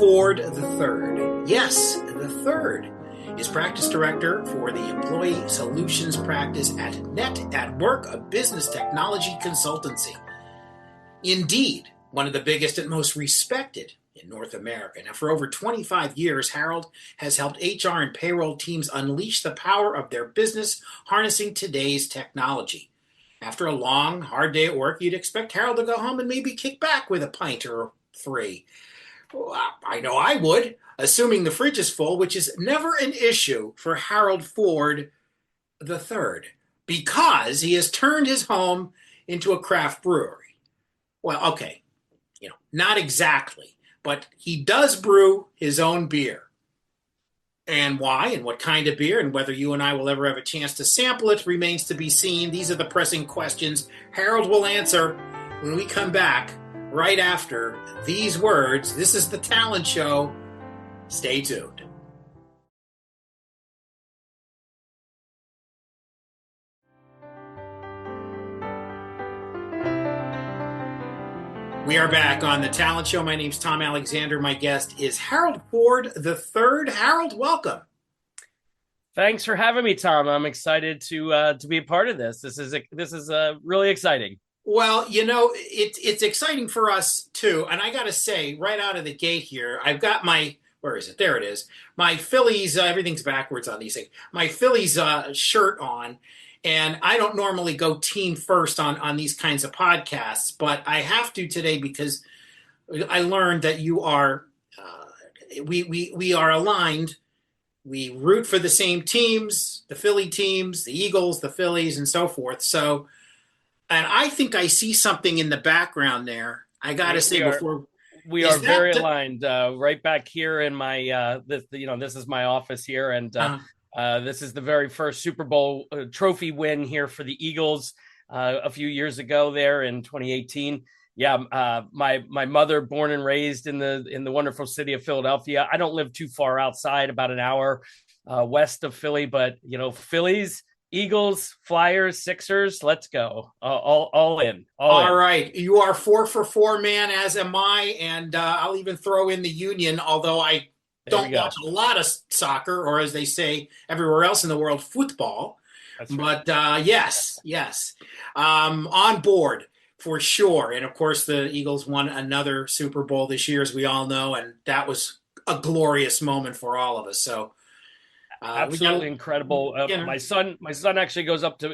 Ford III. Yes, the third is practice director for the Employee Solutions practice at Net at Work, a business technology consultancy. Indeed, one of the biggest and most respected in North America. Now, for over 25 years, Harold has helped HR and payroll teams unleash the power of their business, harnessing today's technology. After a long, hard day at work, you'd expect Harold to go home and maybe kick back with a pint or three. Well, I know I would, assuming the fridge is full, which is never an issue for Harold Ford III, because he has turned his home into a craft brewery. Well, okay, not exactly, but he does brew his own beer. And why and what kind of beer and whether you and I will ever have a chance to sample it remains to be seen. These are the pressing questions Harold will answer when we come back right after these words. This is The Talent Show. Stay tuned. We are back on The Talent Show. My name's Tom Alexander. My guest is Harold Ford III. Harold, welcome. Thanks for having me, Tom. I'm excited to be a part of this. This is really exciting. Well, it's exciting for us too. And I got to say, right out of the gate here, I've got where is it? There it is. My Phillies, everything's backwards on these things. My Phillies shirt on. And I don't normally go team first on these kinds of podcasts, but I have to today because I learned that you are, we are aligned. We root for the same teams, the Philly teams, the Eagles, the Phillies, and so forth. So, and I think I see something in the background there. I got to say before. We are very aligned. Right back here in my, this is my office here, and this is the very first Super Bowl trophy win here for the Eagles a few years ago there in 2018. Yeah, my mother, born and raised in the wonderful city of Philadelphia. I don't live too far outside, about an hour west of Philly, but Phillies, Eagles, Flyers, Sixers, let's go. All in. All right. You are 4 for 4, man, as am I. And I'll even throw in the Union, although I don't watch a lot of soccer, or as they say everywhere else in the world, football. That's right. But yes. On board for sure. And of course, the Eagles won another Super Bowl this year, as we all know. And that was a glorious moment for all of us. So absolutely incredible. My son actually goes up to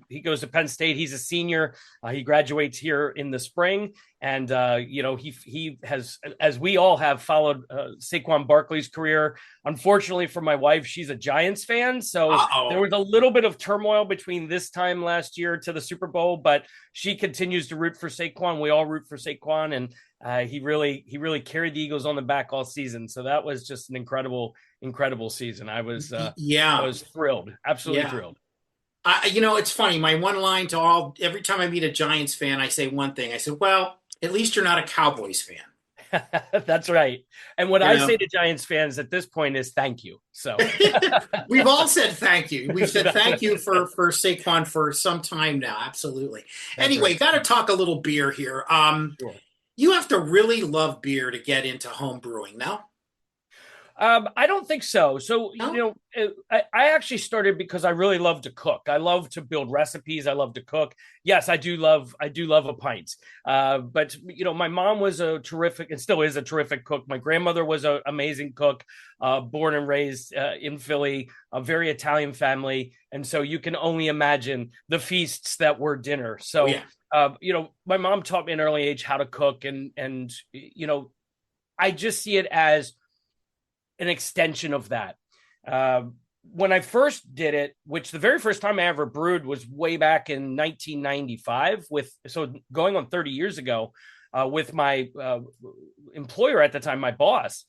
he goes to Penn State. He's a senior. He graduates here in the spring, and he has, as we all have, followed Saquon Barkley's career. Unfortunately for my wife, she's a Giants fan, so there was a little bit of turmoil between this time last year to the Super Bowl, but she continues to root for Saquon. We all root for Saquon, and he really carried the Eagles on the back all season. So that was just an incredible season. I was thrilled, absolutely thrilled. It's funny. My one line to every time I meet a Giants fan, I say one thing. I said, well, at least you're not a Cowboys fan. That's right. And what I say to Giants fans at this point is thank you. So we've all said thank you. We've said thank you for Saquon for some time now. Absolutely. Anyway, got to talk a little beer here. Sure. You have to really love beer to get into home brewing, no? I don't think so. So, I actually started because I really love to cook. I love to build recipes. I love to cook. Yes, I do love a pint. But my mom was a terrific and still is a terrific cook. My grandmother was an amazing cook, born and raised in Philly, a very Italian family. And so you can only imagine the feasts that were dinner. So, my mom taught me at an early age how to cook. And I just see it as an extension of that. When I first did it, which the very first time I ever brewed was way back in 1995, so going on 30 years ago, with my employer at the time, my boss,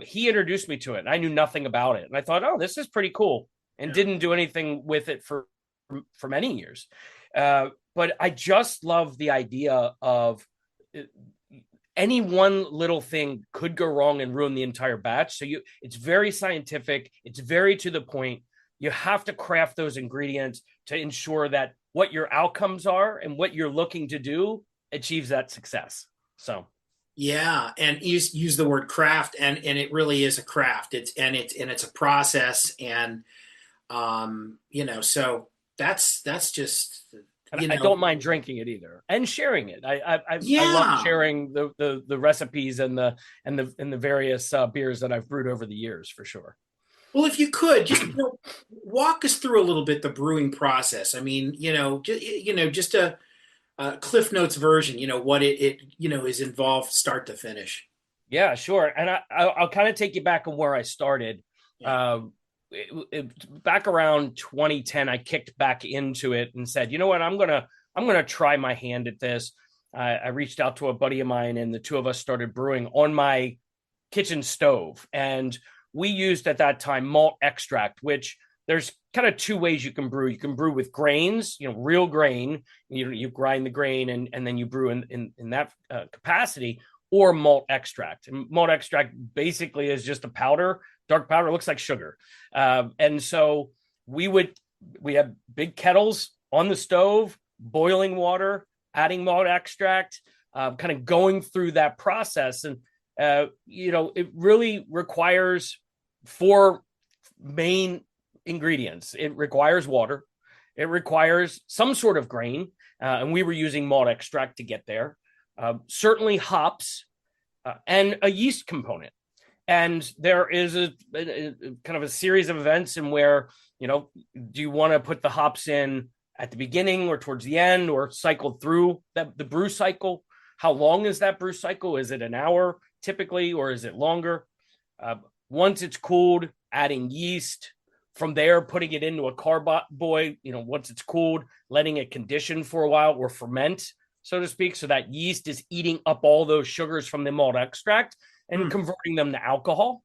he introduced me to it. And I knew nothing about it. And I thought, oh, this is pretty cool, and didn't do anything with it for many years. But I just love the idea of any one little thing could go wrong and ruin the entire batch. So it's very scientific. It's very to the point. You have to craft those ingredients to ensure that what your outcomes are and what you're looking to do achieves that success. So Yeah, and use the word craft, and it really is a craft. It's a process, and so that's just And I don't mind drinking it either, and sharing it. I love yeah. sharing the recipes and the various beers that I've brewed over the years, for sure. Well, if you could just walk us through a little bit the brewing process. I mean, just a Cliff Notes version. What it is involved start to finish. Yeah, sure. And I'll kind of take you back on where I started. Yeah. Um, Back around 2010, I kicked back into it and said, you know what, I'm gonna try my hand at this. I reached out to a buddy of mine, and the two of us started brewing on my kitchen stove. And we used at that time malt extract, which there's kind of two ways you can brew. You can brew with grains, real grain. You grind the grain and then you brew in that capacity, or malt extract. And malt extract basically is just a powder, dark powder. It looks like sugar. And so we have big kettles on the stove, boiling water, adding malt extract, kind of going through that process. And it really requires four main ingredients. It requires water. It requires some sort of grain, and we were using malt extract to get there. Certainly hops, and a yeast component. And there is a kind of a series of events in where, do you want to put the hops in at the beginning or towards the end, or cycle through the brew cycle? How long is that brew cycle? Is it an hour typically, or is it longer? Once it's cooled, adding yeast. From there, putting it into a carboy, once it's cooled, letting it condition for a while or ferment, so to speak. So that yeast is eating up all those sugars from the malt extract and converting them to alcohol.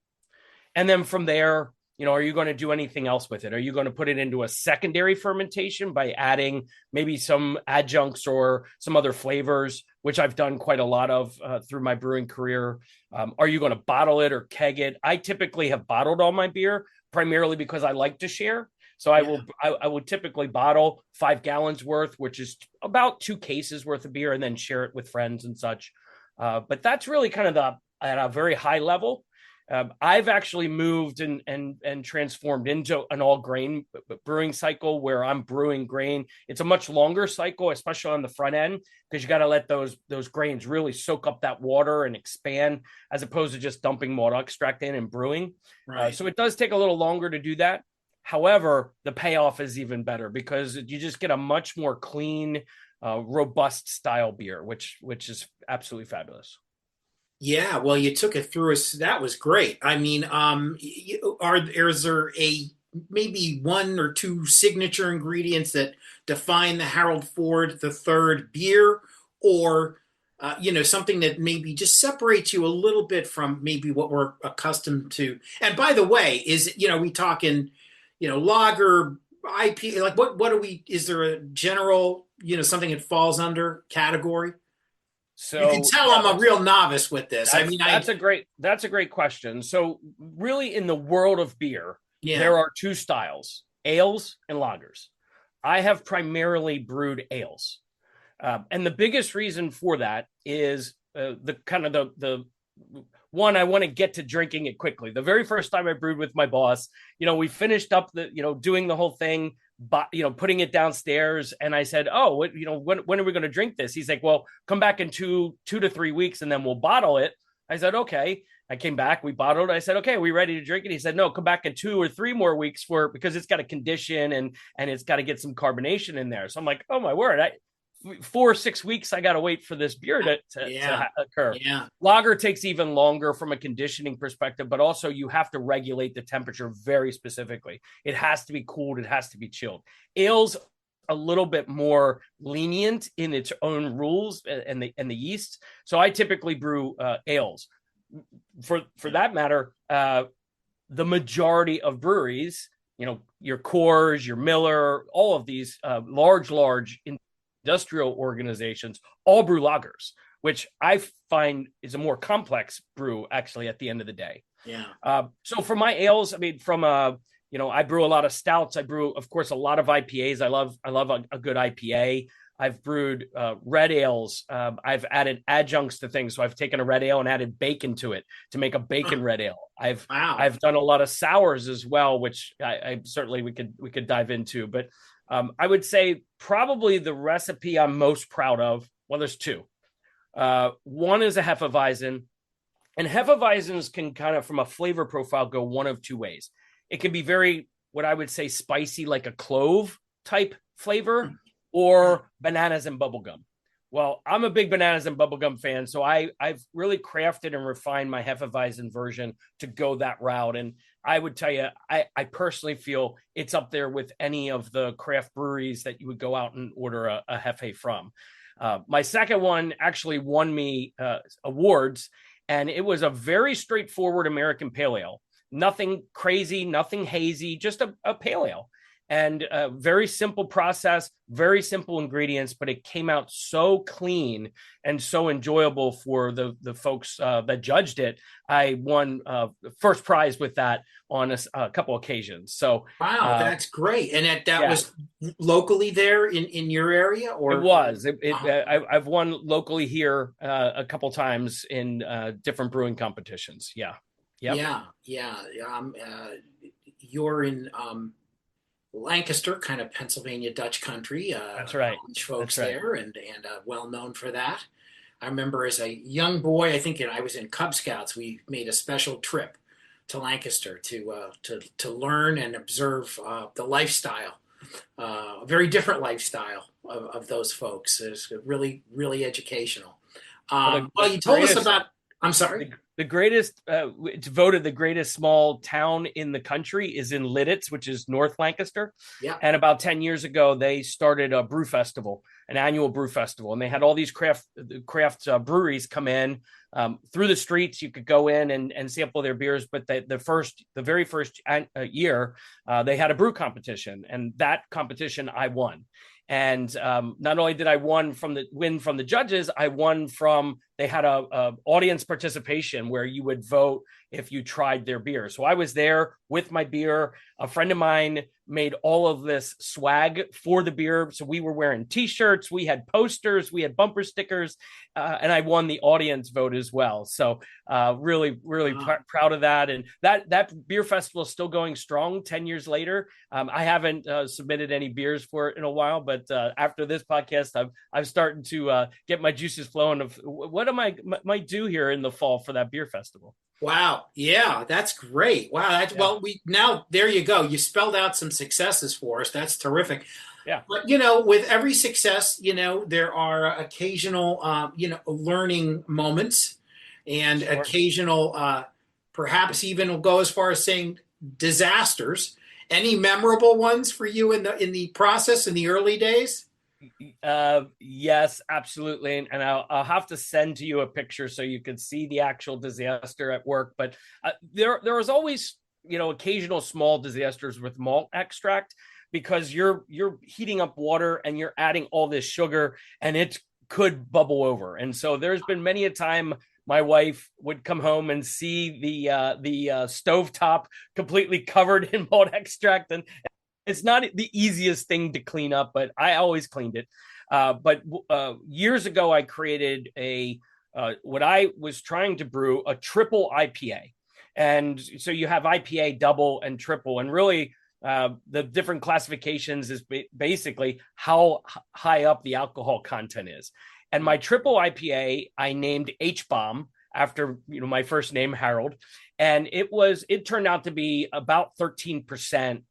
And then from there, are you going to do anything else with it? Are you going to put it into a secondary fermentation by adding maybe some adjuncts or some other flavors, which I've done quite a lot of through my brewing career? Are you going to bottle it or keg it? I typically have bottled all my beer, primarily because I like to share. So I will typically bottle 5 gallons worth, which is about 2 cases worth of beer, and then share it with friends and such. But that's really kind of at a very high level. I've actually moved and transformed into an all grain brewing cycle where I'm brewing grain. It's a much longer cycle, especially on the front end, because you got to let those grains really soak up that water and expand, as opposed to just dumping malt extract in and brewing. Right. So it does take a little longer to do that. However, the payoff is even better because you just get a much more clean, robust style beer, which is absolutely fabulous. Yeah, well, you took it through us. That was great. I mean, is there maybe one or two signature ingredients that define the Harold Ford the Third beer, or something that maybe just separates you a little bit from maybe what we're accustomed to? And by the way, we talking, lager, IP? Like what are we? Is there a general, something it falls under category? You can So tell yeah, I'm a real novice with this. I mean, that's a great question. So really, in the world of beer, yeah, there are two styles: ales and lagers. I have primarily brewed ales, and the biggest reason for that is the kind of the one, I want to get to drinking it quickly. The very first time I brewed with my boss, we finished up doing the whole thing, but putting it downstairs, and I said, oh, when are we going to drink this? He's like, well, come back in two to 3 weeks and then we'll bottle it. I said, okay. I came back, we bottled it. I said, okay, are we ready to drink it? He said, no, come back in 2 or 3 more weeks because it's got to condition and it's got to get some carbonation in there. So I'm like, oh my word, 4 or 6 weeks I got to wait for this beer to occur. Yeah. Lager takes even longer from a conditioning perspective, but also you have to regulate the temperature very specifically. It has to be cooled, it has to be chilled. Ales a little bit more lenient in its own rules and the yeast. So I typically brew ales. For that matter, the majority of breweries, your Coors, your Miller, all of these large industrial organizations all brew lagers, which I find is a more complex brew actually at the end of the day. Yeah. So for my ales, I mean, I brew a lot of stouts. I brew, of course, a lot of IPAs. I love a good IPA. I've brewed red ales. I've added adjuncts to things. So I've taken a red ale and added bacon to it to make a bacon red ale. I've done a lot of sours as well, which I certainly we could dive into. But I would say probably the recipe I'm most proud of. Well, there's two. One is a Hefeweizen, and Hefeweizens can kind of, from a flavor profile, go one of two ways. It can be very, what I would say, spicy, like a clove type flavor, or bananas and bubblegum. Well, I'm a big bananas and bubblegum fan, so I've really crafted and refined my Hefeweizen version to go that route. And I would tell you, I personally feel it's up there with any of the craft breweries that you would go out and order a Hefe from. My second one actually won me awards, and it was a very straightforward American pale ale. Nothing crazy, nothing hazy, just a pale ale. And a very simple process, very simple ingredients, but it came out so clean and so enjoyable for the folks that judged it. I won first prize with that on a couple occasions. So wow, that's great. And that was locally there in your area, or it was. I've won locally here a couple times in different brewing competitions. Yeah, yeah. You're in Lancaster, kind of Pennsylvania Dutch country. That's right. Folks there, and well known for that. I remember as a young boy, I think I was in Cub Scouts. We made a special trip to Lancaster to learn and observe the lifestyle, a very different lifestyle of those folks. It's really, really educational. Well, you told us about. I'm sorry. The greatest, it's voted the greatest small town in the country is in Lidditz, which is North Lancaster. Yeah. And about 10 years ago, they started a brew festival, an annual brew festival. And they had all these craft breweries come in through the streets. You could go in and sample their beers. But the very first year, they had a brew competition. And that competition I won. And not only did I win from the judges, I won from, they had a audience participation where you would vote if you tried their beer. So I was there with my beer. A friend of mine made all of this swag for the beer. So we were wearing t-shirts, we had posters, we had bumper stickers, and I won the audience vote as well. So really proud of that. And that beer festival is still going strong 10 years later. I haven't submitted any beers for it in a while, but after this podcast, I'm starting to get my juices flowing of what am I might do here in the fall for that beer festival. Wow. Yeah, that's great. Wow. Well, now there you go. You spelled out some successes for us. That's terrific. Yeah. But, with every success, there are occasional, learning moments and occasional, perhaps even will go as far as saying disasters. Any memorable ones for you in the process in the early days? Yes, absolutely. And I'll have to send to you a picture so you can see the actual disaster at work. But there was always, occasional small disasters with malt extract, because you're heating up water and you're adding all this sugar and it could bubble over. And so there's been many a time my wife would come home and see the stovetop completely covered in malt extract, and it's not the easiest thing to clean up, but I always cleaned it. But years ago, I created what I was trying to brew, a triple IPA. And so you have IPA, double, and triple. And really, the different classifications is basically how high up the alcohol content is. And my triple IPA, I named H-Bomb after my first name, Harold. And it turned out to be about 13%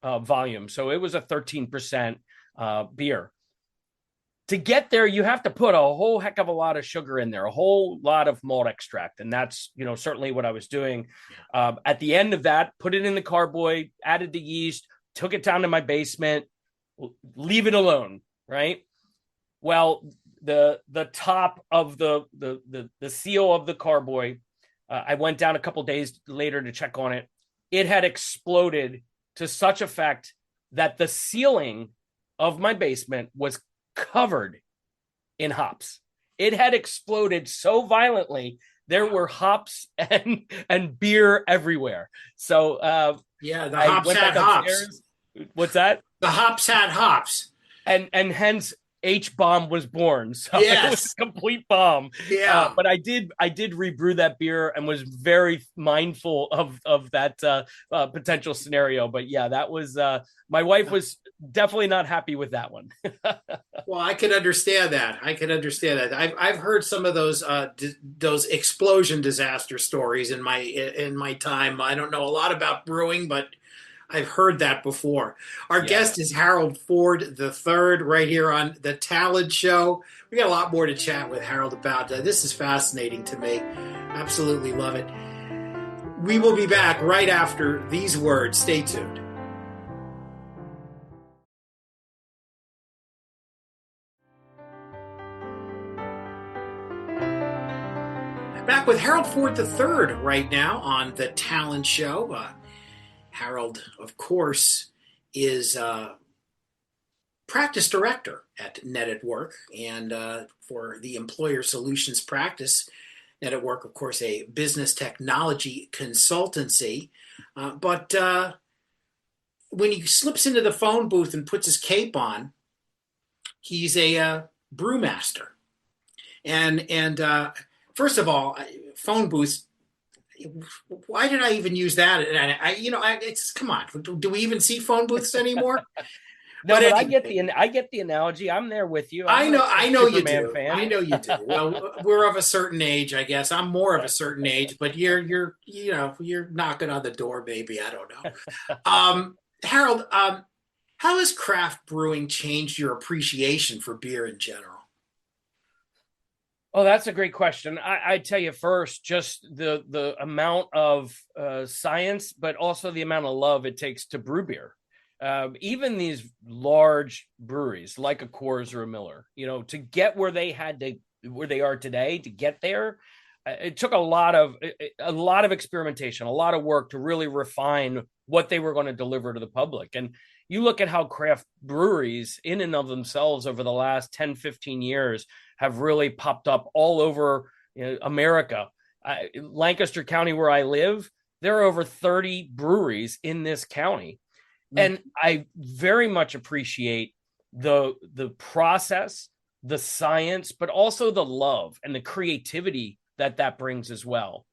volume. So it was a 13% beer. To get there, you have to put a whole heck of a lot of sugar in there, a whole lot of malt extract. And that's, certainly what I was doing. At the end of that, put it in the carboy, added the yeast, took it down to my basement, leave it alone, right? Well, the top of the seal of the carboy, I went down a couple days later to check on it. It had exploded to such effect that the ceiling of my basement was covered in hops. It had exploded so violently. There were hops and beer everywhere. So the hops had hops. What's that? The hops had hops. And hence H bomb was born. So Yes. it was a complete bomb. Yeah. But I did rebrew that beer and was very mindful of that potential scenario. But yeah, that was my wife was definitely not happy with that one. Well, I can understand that. I've heard some of those explosion disaster stories in my time. I don't know a lot about brewing, but I've heard that before. Our guest is Harold Ford III, right here on the Talent Show. We got a lot more to chat with Harold about. This is fascinating to me. Absolutely love it. We will be back right after these words. Stay tuned. Back with Harold Ford III right now on the Talent Show. Harold, of course, is practice director at Net at Work, and for the employer solutions practice. Net at Work, of course, a business technology consultancy. But when he slips into the phone booth and puts his cape on, he's a brewmaster. And first of all, phone booths. Why did I even use that? It's come on. Do we even see phone booths anymore? No, but anyway, I get the analogy. I'm there with you. I know you do. Fan. I know you do. Well, we're of a certain age, I guess. I'm more of a certain age, but you're knocking on the door, maybe. I don't know. Harold, how has craft brewing changed your appreciation for beer in general? Oh, that's a great question. I tell you first, just the amount of science, but also the amount of love it takes to brew beer. Even these large breweries like a Coors or a Miller, to get where they are today, to get there, it took a lot of experimentation, a lot of work to really refine what they were going to deliver to the public. And you look at how craft breweries in and of themselves over the last 10, 15 years have really popped up all over America. Lancaster County, where I live, there are over 30 breweries in this county. And I very much appreciate the process, the science, but also the love and the creativity that brings as well.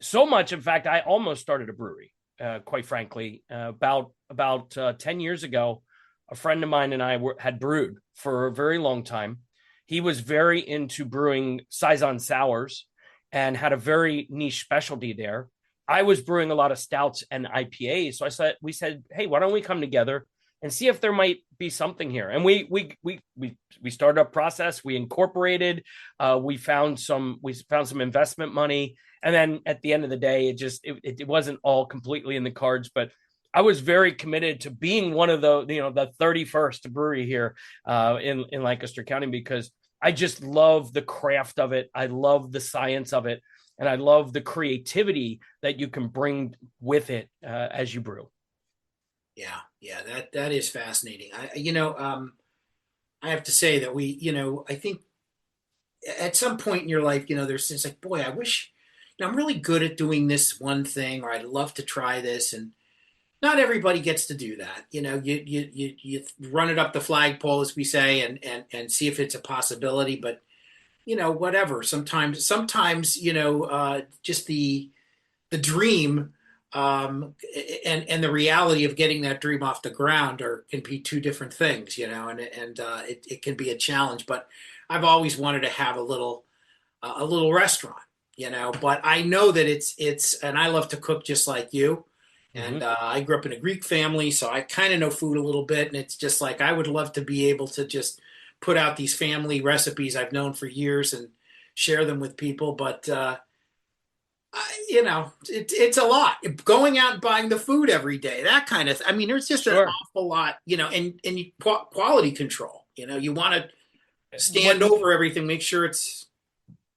So much, in fact, I almost started a brewery, quite frankly. About 10 years ago, a friend of mine and I had brewed for a very long time. He was very into brewing Saison sours and had a very niche specialty there. I was brewing a lot of stouts and IPAs. So we said, hey, why don't we come together and see if there might be something here? And we started a process. We incorporated. We found some investment money, and then at the end of the day, it wasn't all completely in the cards. But I was very committed to being one of the 31st brewery here in Lancaster County, because I just love the craft of it. I love the science of it. And I love the creativity that you can bring with it as you brew. Yeah, that is fascinating. I have to say that I think at some point in your life, there's things like, boy, I wish, I'm really good at doing this one thing, or I'd love to try this, and not everybody gets to do that. You run it up the flagpole, as we say, and see if it's a possibility, but. Whatever. Sometimes, just the dream and the reality of getting that dream off the ground can be two different things, and it can be a challenge. But I've always wanted to have a little restaurant, But I know that it's, and I love to cook just like you. And I grew up in a Greek family, so I kind of know food a little bit. And it's just like I would love to be able to just put out these family recipes I've known for years and share them with people. But, it's a lot. Going out and buying the food every day, that kind of there's just an awful lot, and quality control. You want to stand over everything, make sure it's.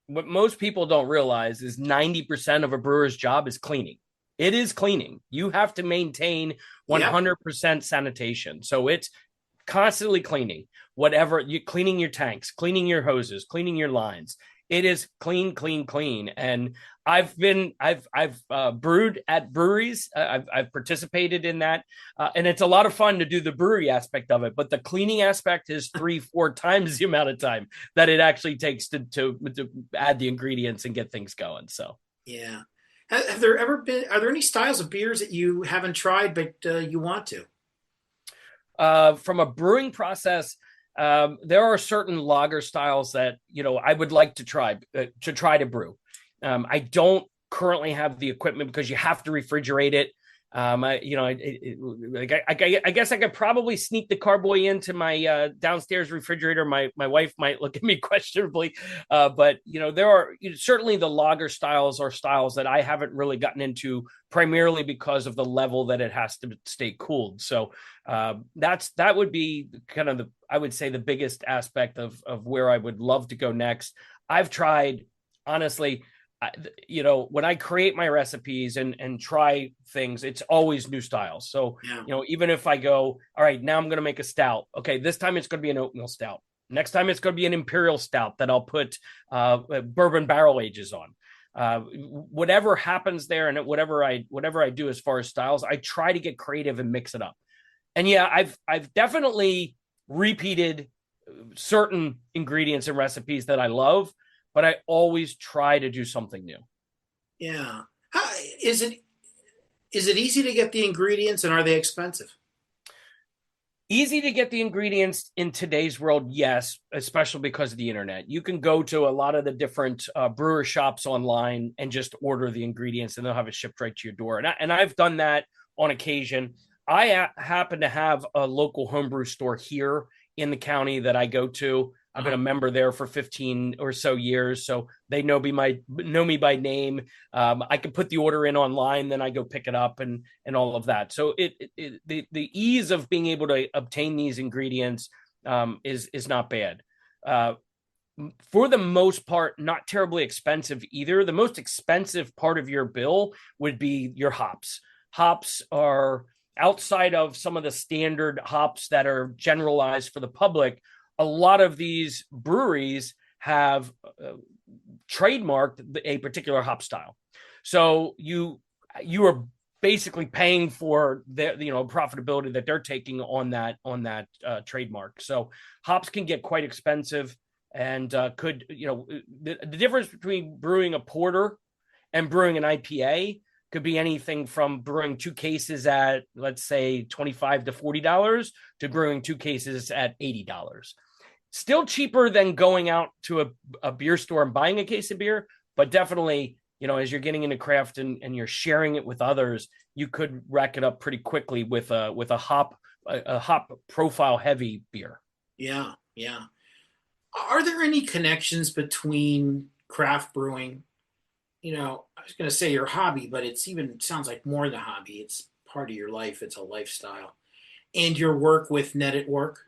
What most people don't realize is 90% of a brewer's job is cleaning. It is cleaning. You have to maintain 100% sanitation. So it's constantly cleaning. Whatever, you cleaning your tanks, cleaning your hoses, cleaning your lines. It is clean, clean, clean. And I've brewed at breweries. I've participated in that, and it's a lot of fun to do the brewery aspect of it. But the cleaning aspect is 3-4 times the amount of time that it actually takes to add the ingredients and get things going. So Yeah. Have there ever been, are there any styles of beers that you haven't tried, but you want to? from a brewing process, there are certain lager styles that I would like to try to brew. I don't currently have the equipment because you have to refrigerate it. I guess I could probably sneak the carboy into my downstairs refrigerator. My wife might look at me questionably, but there are certainly the lager styles are styles that I haven't really gotten into, primarily because of the level that it has to stay cooled. So that would be kind of I would say the biggest aspect of where I would love to go next. I've tried, honestly, when I create my recipes and try things, it's always new styles. So, Yeah. even if I go, all right, now I'm going to make a stout. Okay, this time it's going to be an oatmeal stout. Next time it's going to be an imperial stout that I'll put bourbon barrel ages on. Whatever happens there, and whatever I do as far as styles, I try to get creative and mix it up. And yeah, I've definitely repeated certain ingredients and recipes that I love, but I always try to do something new. Yeah. How, is it easy to get the ingredients, and are they expensive? Easy to get the ingredients in today's world, yes, especially because of the internet. You can go to a lot of the different brewer shops online and just order the ingredients, and they'll have it shipped right to your door. And I've done that on occasion. I happen to have a local homebrew store here in the county that I go to. I've been a member there for 15 or so years, so they know me by name. I can put the order in online, then I go pick it up and all of that. So the ease of being able to obtain these ingredients is not bad. For the most part, not terribly expensive either. The most expensive part of your bill would be your hops. Hops are outside of some of the standard hops that are generalized for the public. A lot of these breweries have trademarked a particular hop style. So you are basically paying for the profitability that they're taking on that trademark. So hops can get quite expensive, and the difference between brewing a porter and brewing an IPA could be anything from brewing 2 cases at, let's say, $25 to $40 to brewing 2 cases at $80. Still cheaper than going out to a beer store and buying a case of beer, but definitely, as you're getting into craft and you're sharing it with others, you could rack it up pretty quickly with a hop profile heavy beer. Yeah, yeah. Are there any connections between craft brewing? I was going to say your hobby, but it's even sounds like more than a hobby. It's part of your life. It's a lifestyle. And your work with Net at Work?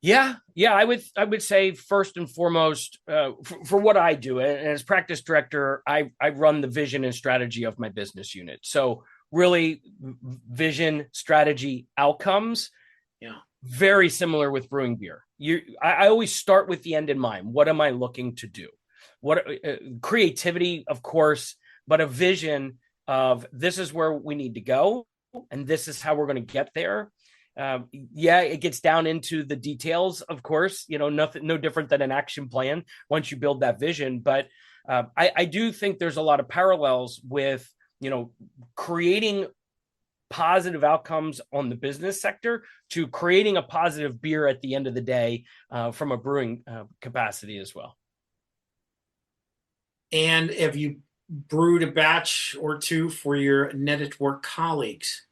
Yeah, I would say first and foremost, for what I do, and as practice director, I run the vision and strategy of my business unit. So really, vision, strategy, outcomes. Yeah. Very similar with brewing beer. I always start with the end in mind. What am I looking to do? What creativity, of course, but a vision of this is where we need to go, and this is how we're going to get there. It gets down into the details, of course, no different than an action plan once you build that vision. But I do think there's a lot of parallels with, creating positive outcomes on the business sector to creating a positive beer at the end of the day from a brewing capacity as well. And have you brewed a batch or two for your Net at Work colleagues?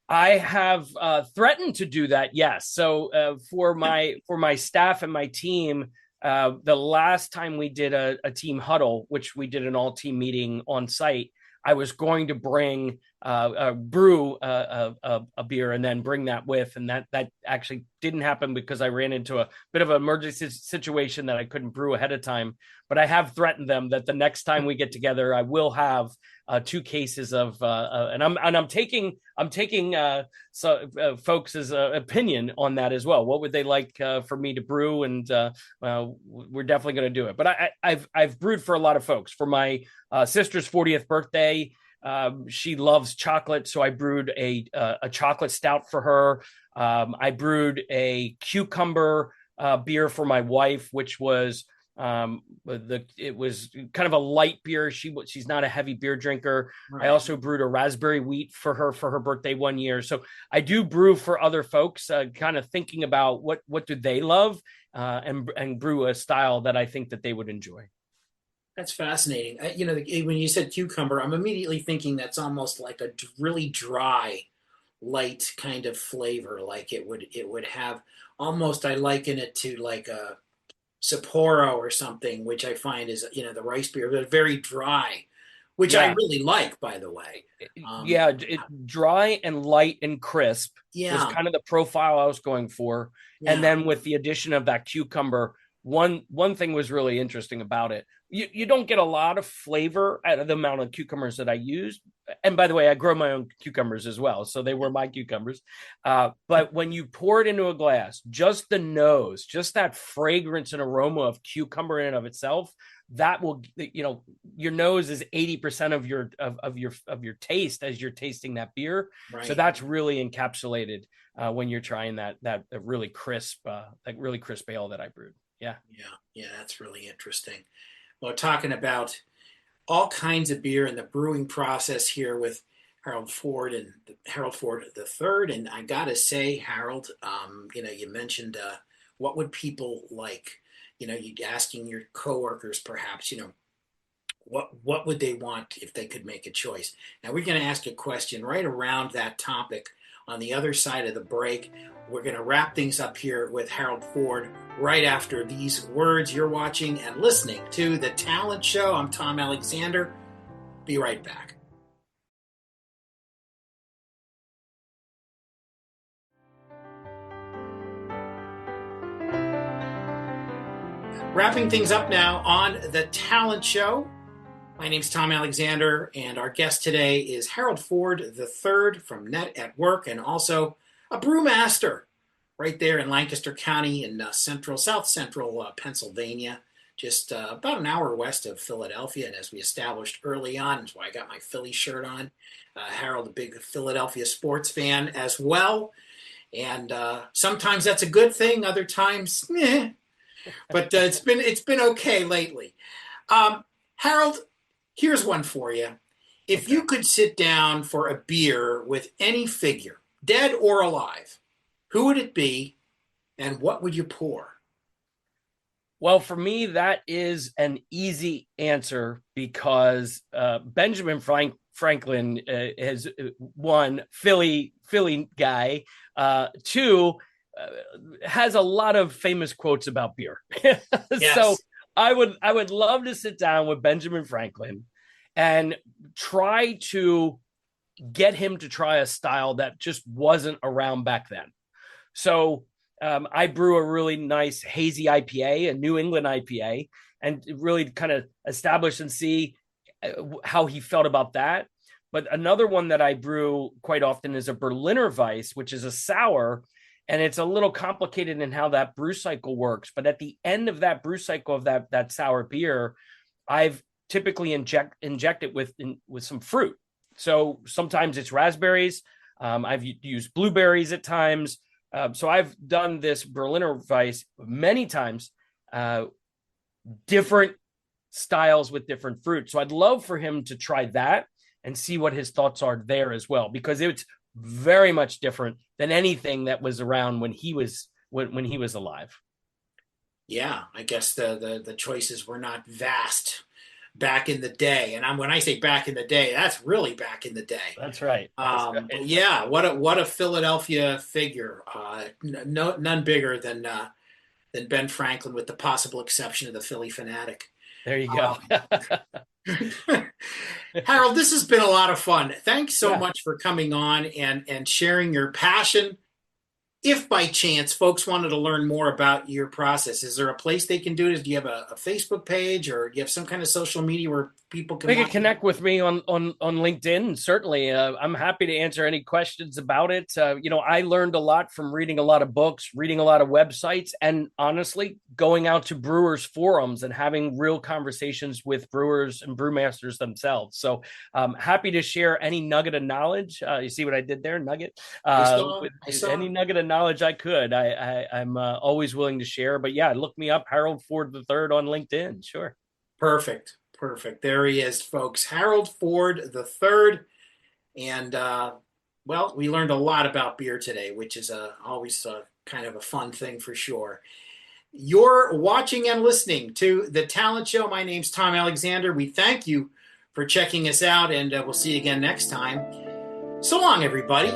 I have threatened to do that. Yes. So for my staff and my team, the last time we did a team huddle, which we did an all team meeting on site, I was going to bring brew a beer and then bring that with. And that actually didn't happen because I ran into a bit of an emergency situation that I couldn't brew ahead of time. But I have threatened them that the next time we get together, I will have 2 cases of, and I'm taking folks' opinion on that as well. What would they like for me to brew? And we're definitely going to do it. But I've brewed for a lot of folks. For my sister's 40th birthday, she loves chocolate, so I brewed a chocolate stout for her. I brewed a cucumber beer for my wife, which was it was kind of a light beer. She's not a heavy beer drinker. Right. I also brewed a raspberry wheat for her birthday one year. So I do brew for other folks, kind of thinking about what do they love, and brew a style that I think that they would enjoy. That's fascinating. When you said cucumber, I'm immediately thinking that's almost like a really dry, light kind of flavor. Like it would have almost, I liken it to like a Sapporo or something, which I find is, the rice beer, but very dry, which I really like, by the way. Dry and light and crisp was kind of the profile I was going for. Yeah. And then with the addition of that cucumber, one thing was really interesting about it. You don't get a lot of flavor out of the amount of cucumbers that I used. And by the way, I grow my own cucumbers as well, so they were my cucumbers. But when you pour it into a glass, just the nose, just that fragrance and aroma of cucumber in and of itself, that will, your nose is 80% of your taste as you're tasting that beer. Right. So that's really encapsulated when you're trying that really crisp ale that I brewed. Yeah, that's really interesting. Well, talking about all kinds of beer and the brewing process here with Harold Ford the third. And I gotta say, Harold, you mentioned what would people like? You asking your coworkers, perhaps, what would they want if they could make a choice? Now we're going to ask a question right around that topic on the other side of the break. We're going to wrap things up here with Harold Ford right after these words. You're watching and listening to The Talent Show. I'm Tom Alexander. Be right back. Wrapping things up now on The Talent Show. My name's Tom Alexander, and our guest today is Harold Ford III from Net at Work, and also a brewmaster right there in Lancaster County in south central Pennsylvania, just about an hour west of Philadelphia. And as we established early on, that's why I got my Philly shirt on. Harold, a big Philadelphia sports fan as well. And sometimes that's a good thing, other times, meh. But it's been okay lately. Harold, here's one for you. If you could sit down for a beer with any figure, dead or alive, who would it be and what would you pour? Well, for me, that is an easy answer because Benjamin Franklin has one, Philly guy, two, has a lot of famous quotes about beer. Yes. So I would love to sit down with Benjamin Franklin and try to get him to try a style that just wasn't around back then. So I brew a really nice hazy IPA, a New England IPA, and really kind of establish and see how he felt about that. But another one that I brew quite often is a Berliner Weiss, which is a sour. And it's a little complicated in how that brew cycle works. But at the end of that brew cycle of that sour beer, I've typically inject it with some fruit. So sometimes it's raspberries. I've used blueberries at times. So I've done this Berliner Weiss many times, different styles with different fruit. So I'd love for him to try that and see what his thoughts are there as well, because it's very much different than anything that was around when he was alive. Yeah, I guess the choices were not vast back in the day, and when I say back in the day, that's really back in the day. That's right. Yeah, what a Philadelphia figure. None bigger than Ben Franklin, with the possible exception of the Philly Fanatic. There you go. Harold, this has been a lot of fun. Thanks so Yeah. much for coming on and sharing your passion. If by chance folks wanted to learn more about your process, is there a place they can do it? Do you have a Facebook page, or do you have some kind of social media where people can They can watch? connect with me on LinkedIn. Certainly, I'm happy to answer any questions about it. I learned a lot from reading a lot of books, reading a lot of websites, and honestly, going out to brewers forums and having real conversations with brewers and brewmasters themselves. So, happy to share any nugget of knowledge. You see what I did there, nugget? I saw. Any nugget of knowledge I could. I'm always willing to share. But yeah, look me up, Harold Ford III on LinkedIn. Sure. Perfect. Perfect. There he is, folks. Harold Ford the third. And well, we learned a lot about beer today, which is always kind of a fun thing for sure. You're watching and listening to The Talent Show. My name's Tom Alexander. We thank you for checking us out, and we'll see you again next time. So long, everybody.